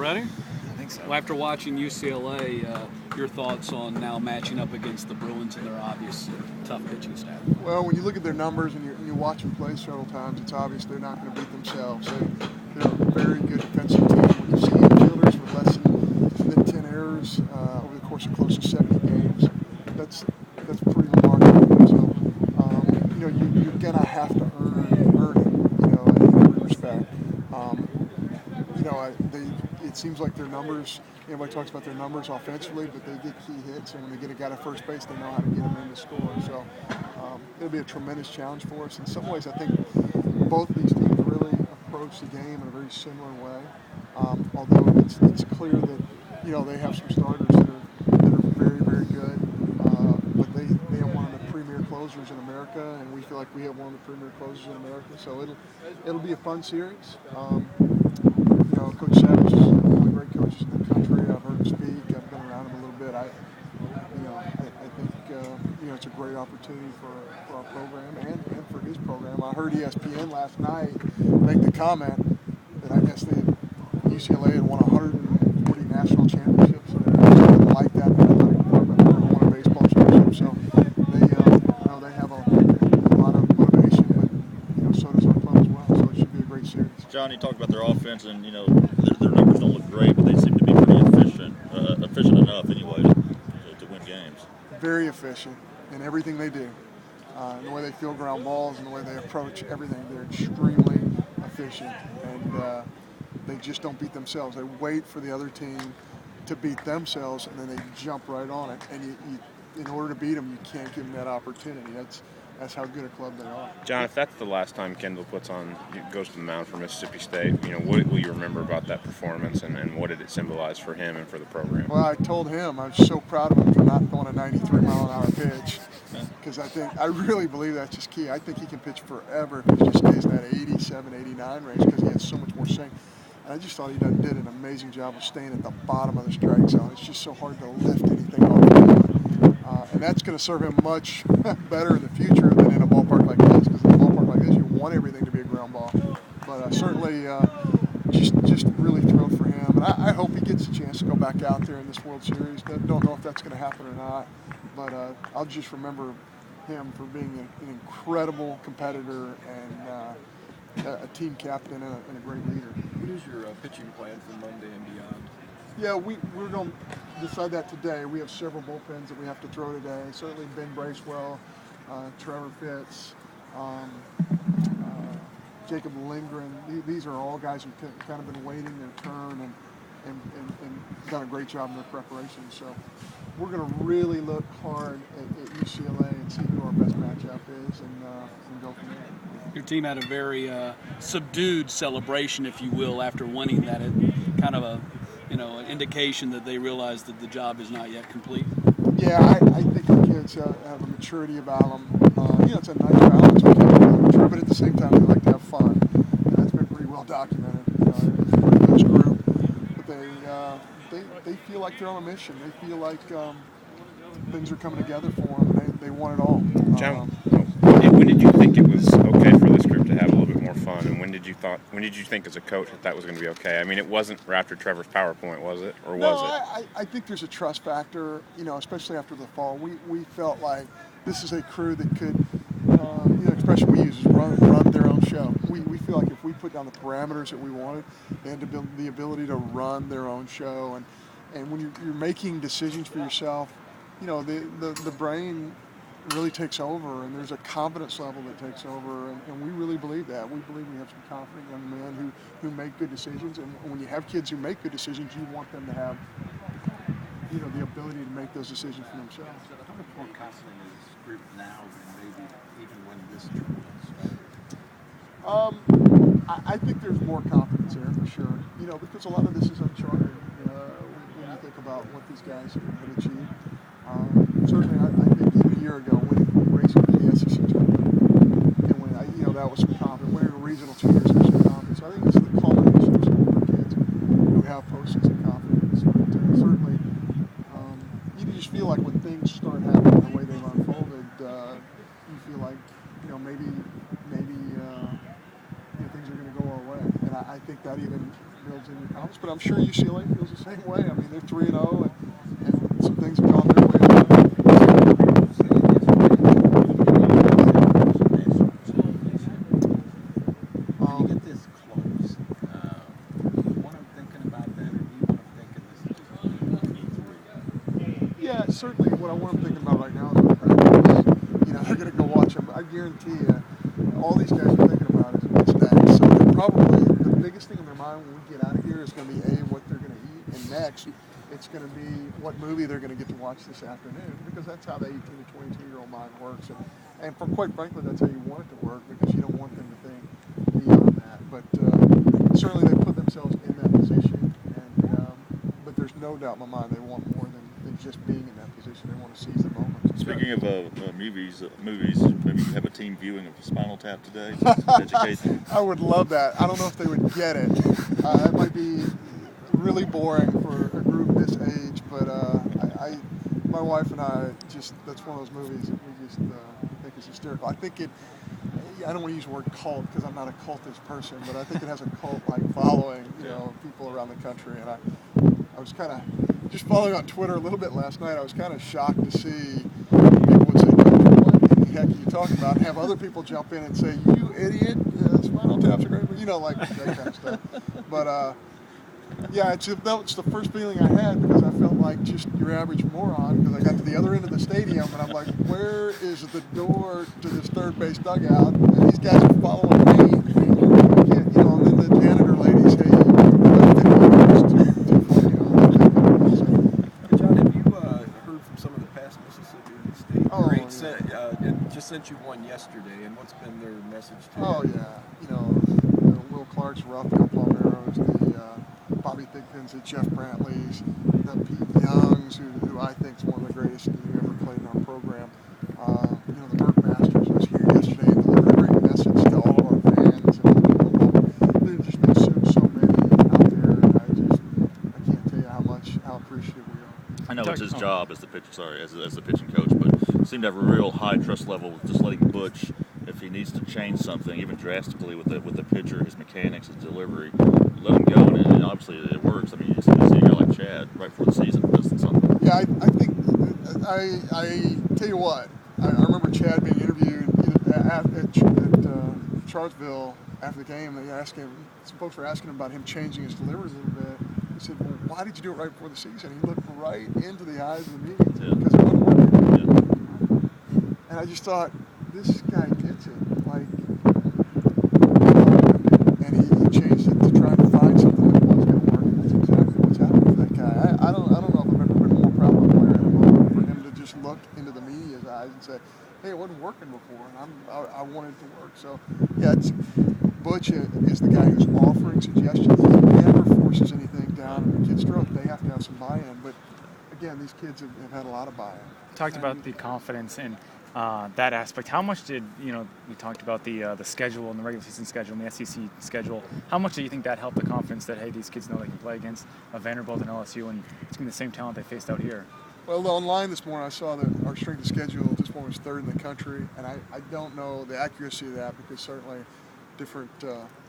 already? I think so. Well, after watching UCLA, your thoughts on now matching up against the Bruins and their obvious tough pitching staff? Well, when you look at their numbers and you watch them play several times, it's obvious they're not going to beat themselves. They're a very good defensive team. When you see infielders with less than 10 errors over the course of close to 70 games, that's pretty remarkable. So, you're going to have to earn it, in every respect. It seems like their numbers, everybody talks about their numbers offensively, but they get key hits, and when they get a guy to first base, they know how to get him in to score. So it'll be a tremendous challenge for us. In some ways, I think both these teams really approach the game in a very similar way, although it's clear that, they have some starters that are very, very good, but they have one of the premier closers in America, and we feel like we have one of the premier closers in America. So it'll be a fun series. Coach Savage is one of the great coaches in the country. I've heard him speak. I've been around him a little bit. I think it's a great opportunity for our program and for his program. I heard ESPN last night make the comment that I guess UCLA had won 140 national championships, and they're something like that in the athletic department. They won a baseball championship, so they have a lot of motivation, but so does our club as well. So it should be a great series. John, you talked about their offense, and their numbers don't look great, but they seem to be pretty efficient enough anyway to win games. Very efficient in everything they do, in the way they field ground balls and the way they approach everything. They're extremely efficient, and they just don't beat themselves. They wait for the other team to beat themselves, and then they jump right on it. And in order to beat them, you can't give them that opportunity. That's how good a club they are. John, if that's the last time Kendall goes to the mound for Mississippi State, what will you remember about that performance, and what did it symbolize for him and for the program? Well, I told him I was so proud of him for not throwing a 93-mile-an-hour pitch, because I really believe that's just key. I think he can pitch forever if he just stays in that 87, 89 range, because he has so much more sink. And I just thought he did an amazing job of staying at the bottom of the strike zone. It's just so hard to lift anything off the ground. And that's going to serve him much better in the future than in a ballpark like this, because in a ballpark like this, you want everything to be a ground ball. But certainly just really thrilled for him. And I hope he gets a chance to go back out there in this World Series. Don't know if that's going to happen or not, but I'll just remember him for being an incredible competitor and a team captain and a great leader. What is your pitching plan for Monday and beyond? Yeah, we're going to decide that today. We have several bullpens that we have to throw today. Certainly Ben Bracewell, Trevor Fitz, Jacob Lindgren. These are all guys who've kind of been waiting their turn and done a great job in their preparation. So we're going to really look hard at UCLA and see who our best matchup is and go from there. Your team had a very subdued celebration, if you will, after winning that. Kind of an indication that they realize that the job is not yet complete. Yeah, I think the kids have a maturity about them. It's a nice balance. We can't be mature, but at the same time, they like to have fun. And that's been pretty well documented. It's a pretty close group, but they feel like they're on a mission. They feel like things are coming together for them. They want it all. John, when did you think it was okay for this group to have a little bit more fun, and when did you think as a coach that was going to be okay? I mean, it wasn't after Trevor's PowerPoint, was it, or was it? I think there's a trust factor. Especially after the fall, we felt like this is a crew that could, the expression we use is run their own show. We feel like if we put down the parameters that we wanted, they had the ability to run their own show. And when you're making decisions for yourself, the brain really takes over, and there's a confidence level that takes over, and we really believe that. We believe we have some confident young men who make good decisions, and when you have kids who make good decisions, you want them to have the ability to make those decisions for themselves. How much more confident is this group now than maybe even when this tournament started? I think there's more confidence there for sure, because a lot of this is uncharted when you think about what these guys have achieved. Certainly, I think even a year ago, winning racing for the SEC tournament, and when that was some confidence. Winning a regional 2 years was some confidence. So I think this is the culmination of some of the kids who have postseason confidence. But certainly, you just feel like when things start happening the way they've unfolded, you feel like maybe things are going to go our way. And I think that even builds in your confidence. But I'm sure UCLA feels the same way. I mean, they're 3-0, and some things have gone their way. When you get this close, do you want them thinking about that, or do you want them thinking this is just E3? Yeah, certainly. What I want them thinking about right now is practice. You know, they're going to go watch them. I guarantee you, all these guys are thinking about is what's next. So they're probably the biggest thing in their mind when we get out of here is going to be what they're going to eat, and next, it's going to be what movie they're going to get to watch this afternoon, because that's how the 18 to 22-year-old mind works. And for quite frankly, that's how you want it to work, because you don't want them to think beyond that. But certainly they put themselves in that position, but there's no doubt in my mind they want more than just being in that position. They want to seize the moment. Speaking of movies, maybe have a team viewing of Spinal Tap today to educate them. I would love that. I don't know if they would get it. That might be really boring for a group this age, but my wife and I that's one of those movies that we just think is hysterical. I think I don't want to use the word cult because I'm not a cultist person, but I think it has a cult-like following, people around the country. And I was kind of just following on Twitter a little bit last night. I was kind of shocked to see people would say, "What the heck are you talking about?" And have other people jump in and say, "You idiot, Spinal Tap's a great movie," like that kind of stuff. But yeah, it's the first feeling I had, because I felt like just your average moron, because I got to the other end of the stadium and I'm like, where is the door to this third base dugout? And these guys are following me. And then the janitor ladies, hey, John, have you heard from some of the past Mississippi State greats? It just sent you one yesterday, and what's been their message to you? Oh yeah, Will Clark's, Rafael Palmeiro's, the Bobby Thigpens, the Jeff Brantleys, the Pete Youngs, who I think is one of the greatest who ever played in our program. The Burke Masters was here yesterday and delivered a great message to all of our fans. And there's just been so many out there, and I can't tell you how appreciative we are. I know it's his job as the pitching coach, but seemed to have a real high trust level with just letting Butch, if he needs to change something, even drastically with the pitcher, his mechanics, his delivery, let him go, and obviously it works. I mean, you see a guy like Chad right before the season does something. Yeah, I think I tell you what, I remember Chad being interviewed at Charlottesville after the game. They asked him, some folks were asking him about him changing his delivery a little bit. He said, "Well, why did you do it right before the season?" He looked right into the eyes of the media because it wasn't working. And I just thought, this guy gets it. And he changed it to try to find something that was going to work. And that's exactly what's happened with that guy. I don't know if I've ever been more proud of a player in a moment, for him to just look into the media's eyes and say, "Hey, it wasn't working before, and I wanted it to work." So, yeah, Butch is the guy who's offering suggestions. He never forces anything down in the kid's throat. They have to have some buy-in. But again, these kids have had a lot of buy-in. Talked about the confidence and that aspect. How much did we talked about the schedule and the regular season schedule and the SEC schedule? How much do you think that helped the confidence that, hey, these kids know they can play against a Vanderbilt and LSU, and it's going to be the same talent they faced out here? Well, online this morning I saw that our strength of schedule this morning was third in the country, and I don't know the accuracy of that, because certainly different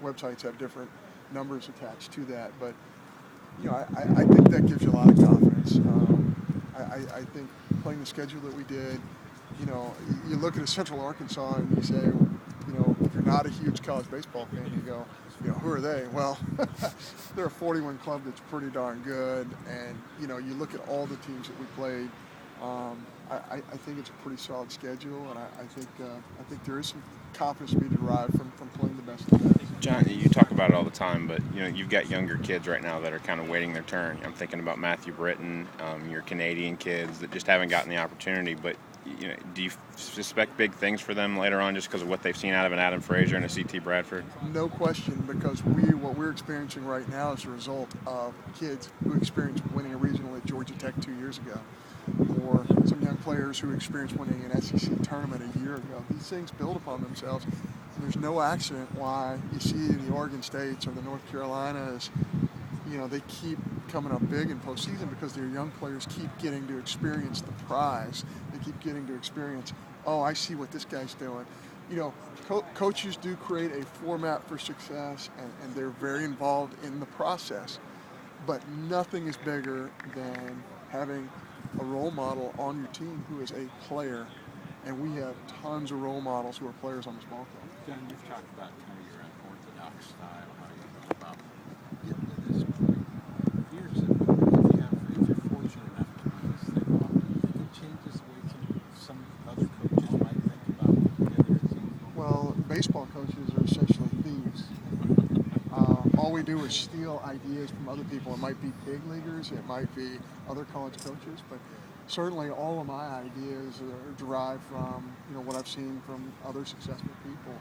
websites have different numbers attached to that. But I think that gives you a lot of confidence. I think playing the schedule that we did. You look at a Central Arkansas and you say, if you're not a huge college baseball fan, you go, who are they? Well, they're a 40-win club that's pretty darn good. And, you look at all the teams that we played. I think it's a pretty solid schedule, and I think there is some confidence to be derived from playing the best of the best. John, you talk about it all the time, but you've got younger kids right now that are kind of waiting their turn. I'm thinking about Matthew Britton, your Canadian kids that just haven't gotten the opportunity. But do you suspect big things for them later on just because of what they've seen out of an Adam Frazier and a C.T. Bradford? No question, because what we're experiencing right now is a result of kids who experienced winning a regional at Georgia Tech 2 years ago, or some young players who experienced winning an SEC tournament a year ago. These things build upon themselves, and there's no accident why you see the Oregon States or the North Carolinas, they keep coming up big in postseason, because their young players keep getting to experience the prize. They keep getting to experience, oh, I see what this guy's doing. you know, coaches do create a format for success, and they're very involved in the process. But nothing is bigger than having a role model on your team who is a player. And we have tons of role models who are players on this ball club. John, you've talked about kind of your unorthodox style, how you go about getting to this point. If you're fortunate enough to pull this thing off, do you think it changes the way some other coaches might think about together as a Well, baseball coaches are essentially thieves. All we do is steal ideas from other people. It might be big leaguers, it might be other college coaches, but certainly all of my ideas are derived from, you know, what I've seen from other successful people.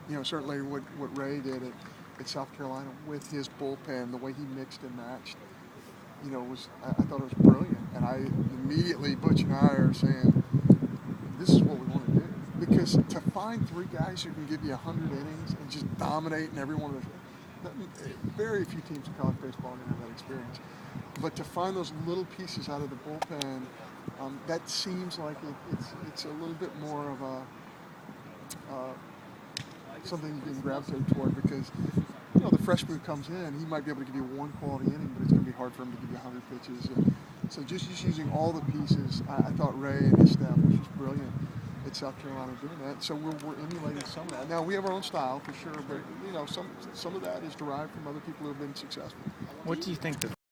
You know, certainly what Ray did at South Carolina with his bullpen, the way he mixed and matched, you know, I thought it was brilliant. And I immediately, Butch and I are saying, this is what we want to do. Because to find three guys who can give you 100 innings and just dominate in every one of the, very few teams in college baseball have that experience. But to find those little pieces out of the bullpen, that seems like it's a little bit more of a something you can gravitate toward, because you know the freshman who comes in, he might be able to give you one quality inning, but it's going to be hard for him to give you 100 pitches. And so just using all the pieces, I thought Ray and his staff was just brilliant at South Carolina doing that. So we're emulating some of that. Now we have our own style for sure, but you know some of that is derived from other people who have been successful. What do you think the